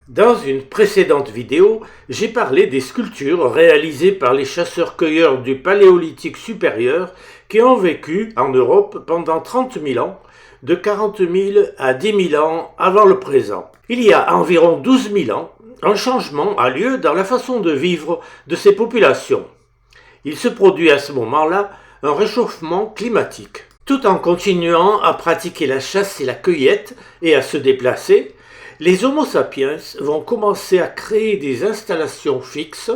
Dans une précédente vidéo, j'ai parlé des sculptures réalisées par les chasseurs-cueilleurs du Paléolithique supérieur qui ont vécu en Europe pendant 30 000 ans, de 40 000 à 10 000 ans avant le présent. Il y a environ 12 000 ans, un changement a lieu dans la façon de vivre de ces populations. Il se produit à ce moment-là un réchauffement climatique. Tout en continuant à pratiquer la chasse et la cueillette et à se déplacer, les Homo sapiens vont commencer à créer des installations fixes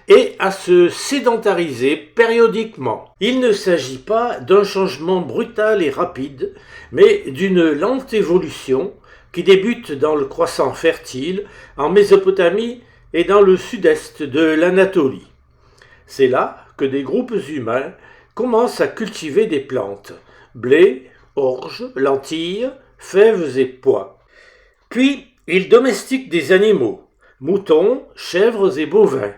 et à se sédentariser périodiquement. Il ne s'agit pas d'un changement brutal et rapide, mais d'une lente évolution qui débute dans le croissant fertile, en Mésopotamie et dans le sud-est de l'Anatolie. C'est là que des groupes humains commencent à cultiver des plantes, blé, orge, lentilles, fèves et pois. Puis, ils domestiquent des animaux, moutons, chèvres et bovins.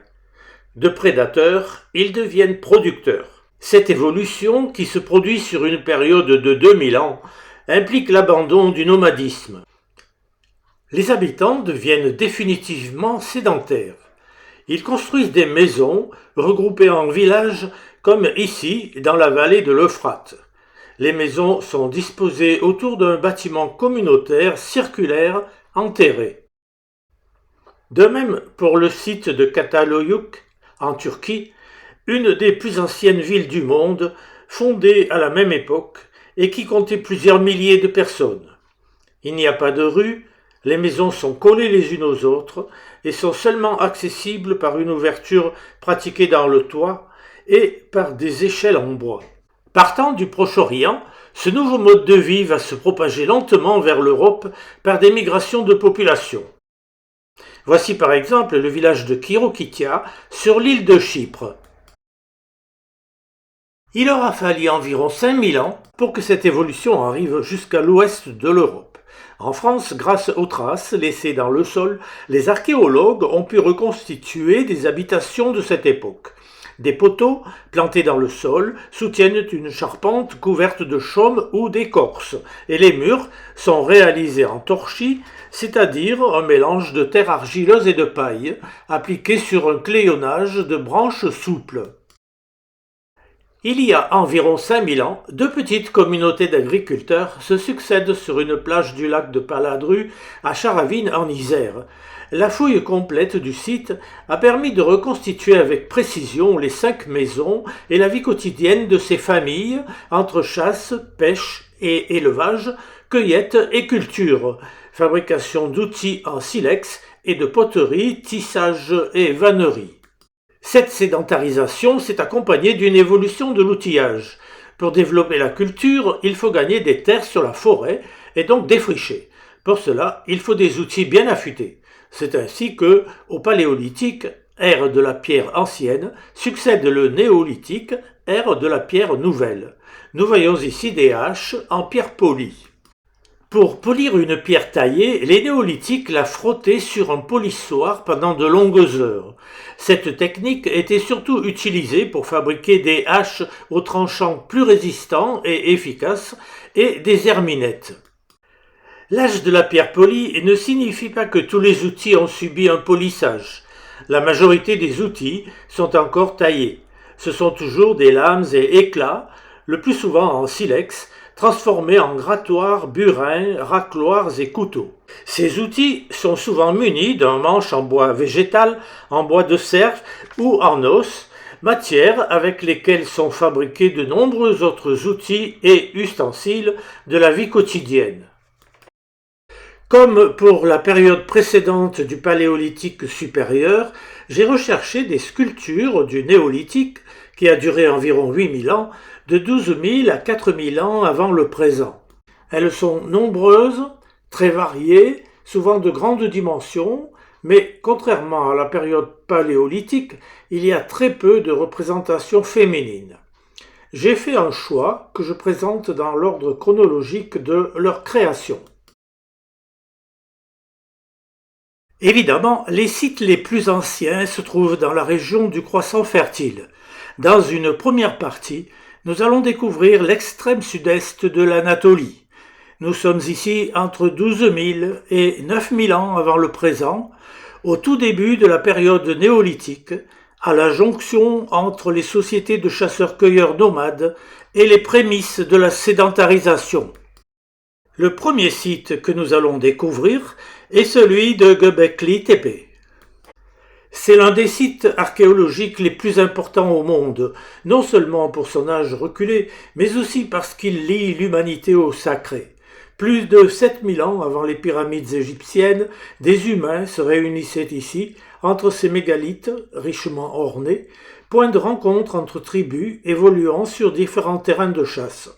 De prédateurs, ils deviennent producteurs. Cette évolution, qui se produit sur une période de 2000 ans, implique l'abandon du nomadisme. Les habitants deviennent définitivement sédentaires. Ils construisent des maisons regroupées en villages comme ici dans la vallée de l'Euphrate. Les maisons sont disposées autour d'un bâtiment communautaire circulaire enterré. De même pour le site de Çatalhöyük en Turquie, une des plus anciennes villes du monde, fondée à la même époque et qui comptait plusieurs milliers de personnes. Il n'y a pas de rue, les maisons sont collées les unes aux autres et sont seulement accessibles par une ouverture pratiquée dans le toit et par des échelles en bois. Partant du Proche-Orient, ce nouveau mode de vie va se propager lentement vers l'Europe par des migrations de population. Voici par exemple le village de Kirokitia sur l'île de Chypre. Il aura fallu environ 5000 ans pour que cette évolution arrive jusqu'à l'ouest de l'Europe. En France, grâce aux traces laissées dans le sol, les archéologues ont pu reconstituer des habitations de cette époque. Des poteaux plantés dans le sol soutiennent une charpente couverte de chaume ou d'écorce, et les murs sont réalisés en torchis, c'est-à-dire un mélange de terre argileuse et de paille, appliqué sur un cléonnage de branches souples. Il y a environ 5000 ans, deux petites communautés d'agriculteurs se succèdent sur une plage du lac de Paladru à Charavine en Isère. La fouille complète du site a permis de reconstituer avec précision les 5 maisons et la vie quotidienne de ces familles entre chasse, pêche et élevage, cueillette et culture, fabrication d'outils en silex et de poterie, tissage et vannerie. Cette sédentarisation s'est accompagnée d'une évolution de l'outillage. Pour développer la culture, il faut gagner des terres sur la forêt et donc défricher. Pour cela, il faut des outils bien affûtés. C'est ainsi que, au Paléolithique, ère de la pierre ancienne, succède le Néolithique, ère de la pierre nouvelle. Nous voyons ici des haches en pierre polie. Pour polir une pierre taillée, les néolithiques la frottaient sur un polissoir pendant de longues heures. Cette technique était surtout utilisée pour fabriquer des haches aux tranchants plus résistants et efficaces et des herminettes. L'âge de la pierre polie ne signifie pas que tous les outils ont subi un polissage. La majorité des outils sont encore taillés. Ce sont toujours des lames et éclats, le plus souvent en silex, transformés en grattoirs, burins, racloirs et couteaux. Ces outils sont souvent munis d'un manche en bois végétal, en bois de cerf ou en os, matières avec lesquelles sont fabriqués de nombreux autres outils et ustensiles de la vie quotidienne. Comme pour la période précédente du Paléolithique supérieur, j'ai recherché des sculptures du Néolithique, qui a duré environ 8000 ans, de 12 000 à 4 000 ans avant le présent. Elles sont nombreuses, très variées, souvent de grandes dimensions, mais contrairement à la période paléolithique, il y a très peu de représentations féminines. J'ai fait un choix que je présente dans l'ordre chronologique de leur création. Évidemment, les sites les plus anciens se trouvent dans la région du croissant fertile. Dans une première partie, nous allons découvrir l'extrême sud-est de l'Anatolie. Nous sommes ici entre 12 000 et 9 000 ans avant le présent, au tout début de la période néolithique, à la jonction entre les sociétés de chasseurs-cueilleurs nomades et les prémices de la sédentarisation. Le premier site que nous allons découvrir est celui de Göbekli Tepe. C'est l'un des sites archéologiques les plus importants au monde, non seulement pour son âge reculé, mais aussi parce qu'il lie l'humanité au sacré. Plus de 7000 ans avant les pyramides égyptiennes, des humains se réunissaient ici, entre ces mégalithes richement ornés, point de rencontre entre tribus évoluant sur différents terrains de chasse.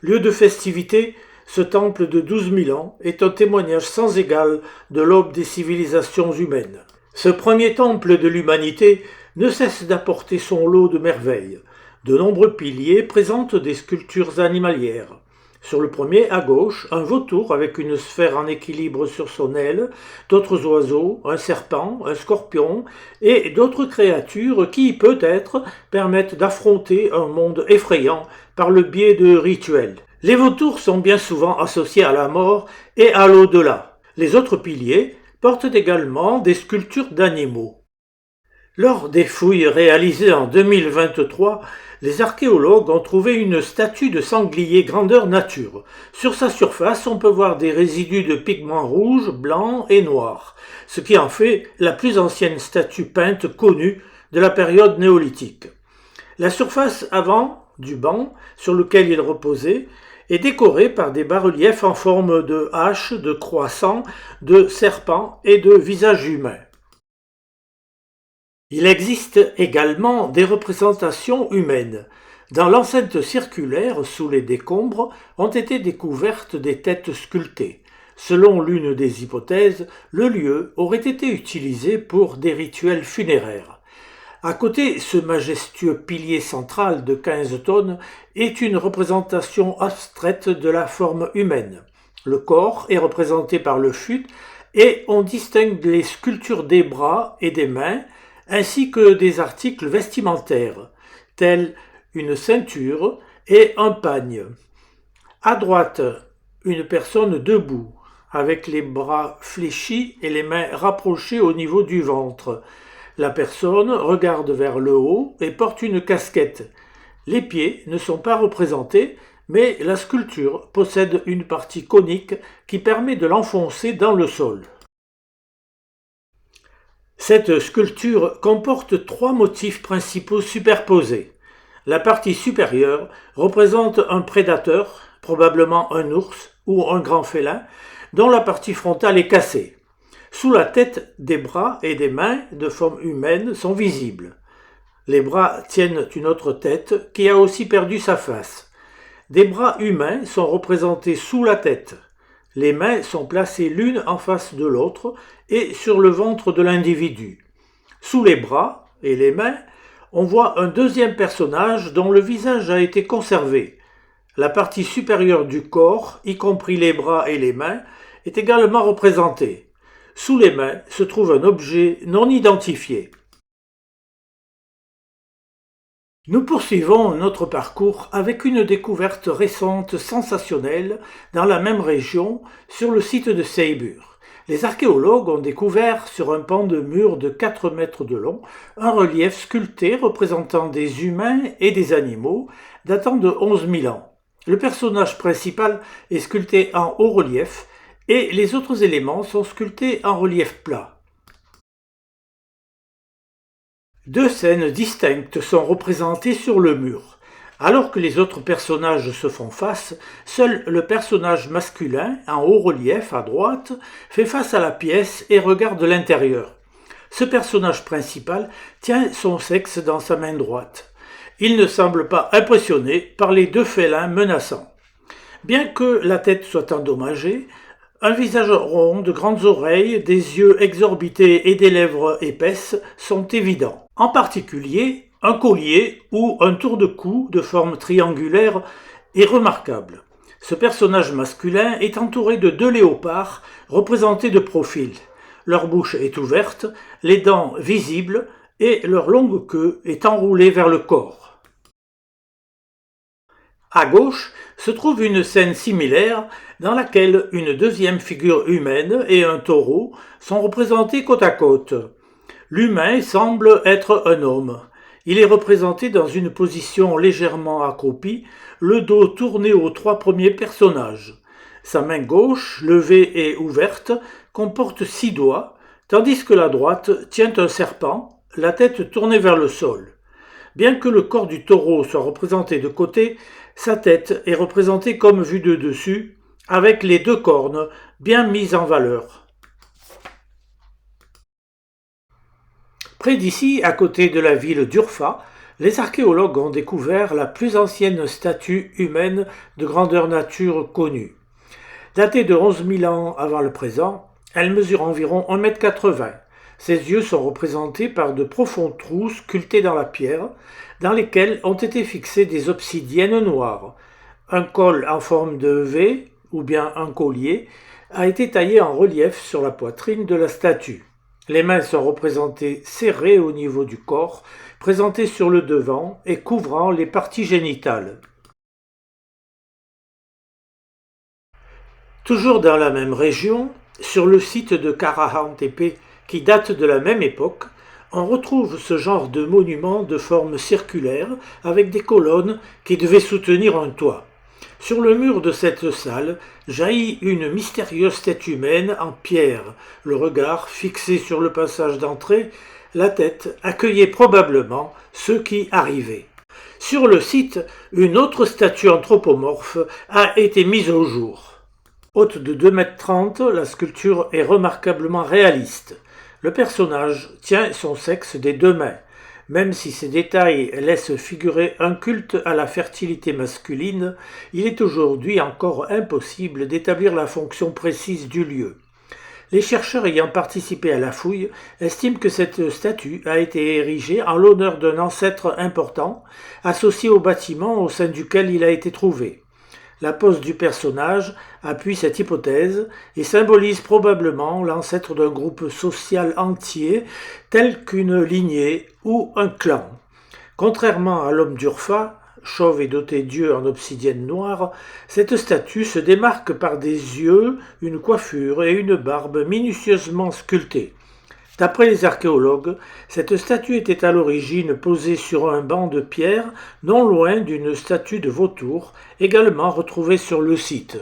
Lieu de festivité, ce temple de 12 000 ans est un témoignage sans égal de l'aube des civilisations humaines. Ce premier temple de l'humanité ne cesse d'apporter son lot de merveilles. De nombreux piliers présentent des sculptures animalières. Sur le premier, à gauche, un vautour avec une sphère en équilibre sur son aile, d'autres oiseaux, un serpent, un scorpion et d'autres créatures qui, peut-être, permettent d'affronter un monde effrayant par le biais de rituels. Les vautours sont bien souvent associés à la mort et à l'au-delà. Les autres piliers portent également des sculptures d'animaux. Lors des fouilles réalisées en 2023, les archéologues ont trouvé une statue de sanglier grandeur nature. Sur sa surface, on peut voir des résidus de pigments rouges, blancs et noirs, ce qui en fait la plus ancienne statue peinte connue de la période néolithique. La surface avant du banc sur lequel il reposait est décorée par des bas-reliefs en forme de hache, de croissant, de serpent et de visage humain. Il existe également des représentations humaines. Dans l'enceinte circulaire, sous les décombres, ont été découvertes des têtes sculptées. Selon l'une des hypothèses, le lieu aurait été utilisé pour des rituels funéraires. À côté, ce majestueux pilier central de 15 tonnes est une représentation abstraite de la forme humaine. Le corps est représenté par le fut et on distingue les sculptures des bras et des mains, ainsi que des articles vestimentaires, tels une ceinture et un pagne. À droite, une personne debout, avec les bras fléchis et les mains rapprochées au niveau du ventre. La personne regarde vers le haut et porte une casquette. Les pieds ne sont pas représentés, mais la sculpture possède une partie conique qui permet de l'enfoncer dans le sol. Cette sculpture comporte 3 motifs principaux superposés. La partie supérieure représente un prédateur, probablement un ours ou un grand félin, dont la partie frontale est cassée. Sous la tête, des bras et des mains de forme humaine sont visibles. Les bras tiennent une autre tête qui a aussi perdu sa face. Des bras humains sont représentés sous la tête. Les mains sont placées l'une en face de l'autre et sur le ventre de l'individu. Sous les bras et les mains, on voit un deuxième personnage dont le visage a été conservé. La partie supérieure du corps, y compris les bras et les mains, est également représentée. Sous les mains se trouve un objet non identifié. Nous poursuivons notre parcours avec une découverte récente sensationnelle dans la même région, sur le site de Seybur. Les archéologues ont découvert sur un pan de mur de 4 mètres de long un relief sculpté représentant des humains et des animaux datant de 11 000 ans. Le personnage principal est sculpté en haut relief et les autres éléments sont sculptés en relief plat. 2 scènes distinctes sont représentées sur le mur. Alors que les autres personnages se font face, seul le personnage masculin, en haut relief à droite, fait face à la pièce et regarde l'intérieur. Ce personnage principal tient son sexe dans sa main droite. Il ne semble pas impressionné par les 2 félins menaçants. Bien que la tête soit endommagée, un visage rond, de grandes oreilles, des yeux exorbités et des lèvres épaisses sont évidents. En particulier, un collier ou un tour de cou de forme triangulaire est remarquable. Ce personnage masculin est entouré de 2 léopards représentés de profil. Leur bouche est ouverte, les dents visibles et leur longue queue est enroulée vers le corps. À gauche se trouve une scène similaire dans laquelle une deuxième figure humaine et un taureau sont représentés côte à côte. L'humain semble être un homme. Il est représenté dans une position légèrement accroupie, le dos tourné aux trois premiers personnages. Sa main gauche, levée et ouverte, comporte 6 doigts, tandis que la droite tient un serpent, la tête tournée vers le sol. Bien que le corps du taureau soit représenté de côté, sa tête est représentée comme vue de dessus, avec les 2 cornes bien mises en valeur. Près d'ici, à côté de la ville d'Urfa, les archéologues ont découvert la plus ancienne statue humaine de grandeur nature connue. Datée de 11 000 ans avant le présent, elle mesure environ 1,80 m. Ses yeux sont représentés par de profonds trous sculptés dans la pierre, dans lesquels ont été fixées des obsidiennes noires. Un col en forme de V, ou bien un collier, a été taillé en relief sur la poitrine de la statue. Les mains sont représentées serrées au niveau du corps, présentées sur le devant et couvrant les parties génitales. Toujours dans la même région, sur le site de Karahan Tepe, qui date de la même époque, on retrouve ce genre de monument de forme circulaire avec des colonnes qui devaient soutenir un toit. Sur le mur de cette salle jaillit une mystérieuse tête humaine en pierre, le regard fixé sur le passage d'entrée, la tête accueillait probablement ceux qui arrivaient. Sur le site, une autre statue anthropomorphe a été mise au jour. Haute de 2,30 m, la sculpture est remarquablement réaliste. Le personnage tient son sexe des 2 mains. Même si ces détails laissent figurer un culte à la fertilité masculine, il est aujourd'hui encore impossible d'établir la fonction précise du lieu. Les chercheurs ayant participé à la fouille estiment que cette statue a été érigée en l'honneur d'un ancêtre important, associé au bâtiment au sein duquel il a été trouvé. La pose du personnage appuie cette hypothèse et symbolise probablement l'ancêtre d'un groupe social entier tel qu'une lignée ou un clan. Contrairement à l'homme d'Urfa, chauve et doté d'yeux en obsidienne noire, cette statue se démarque par des yeux, une coiffure et une barbe minutieusement sculptées. D'après les archéologues, cette statue était à l'origine posée sur un banc de pierre non loin d'une statue de vautour, également retrouvée sur le site.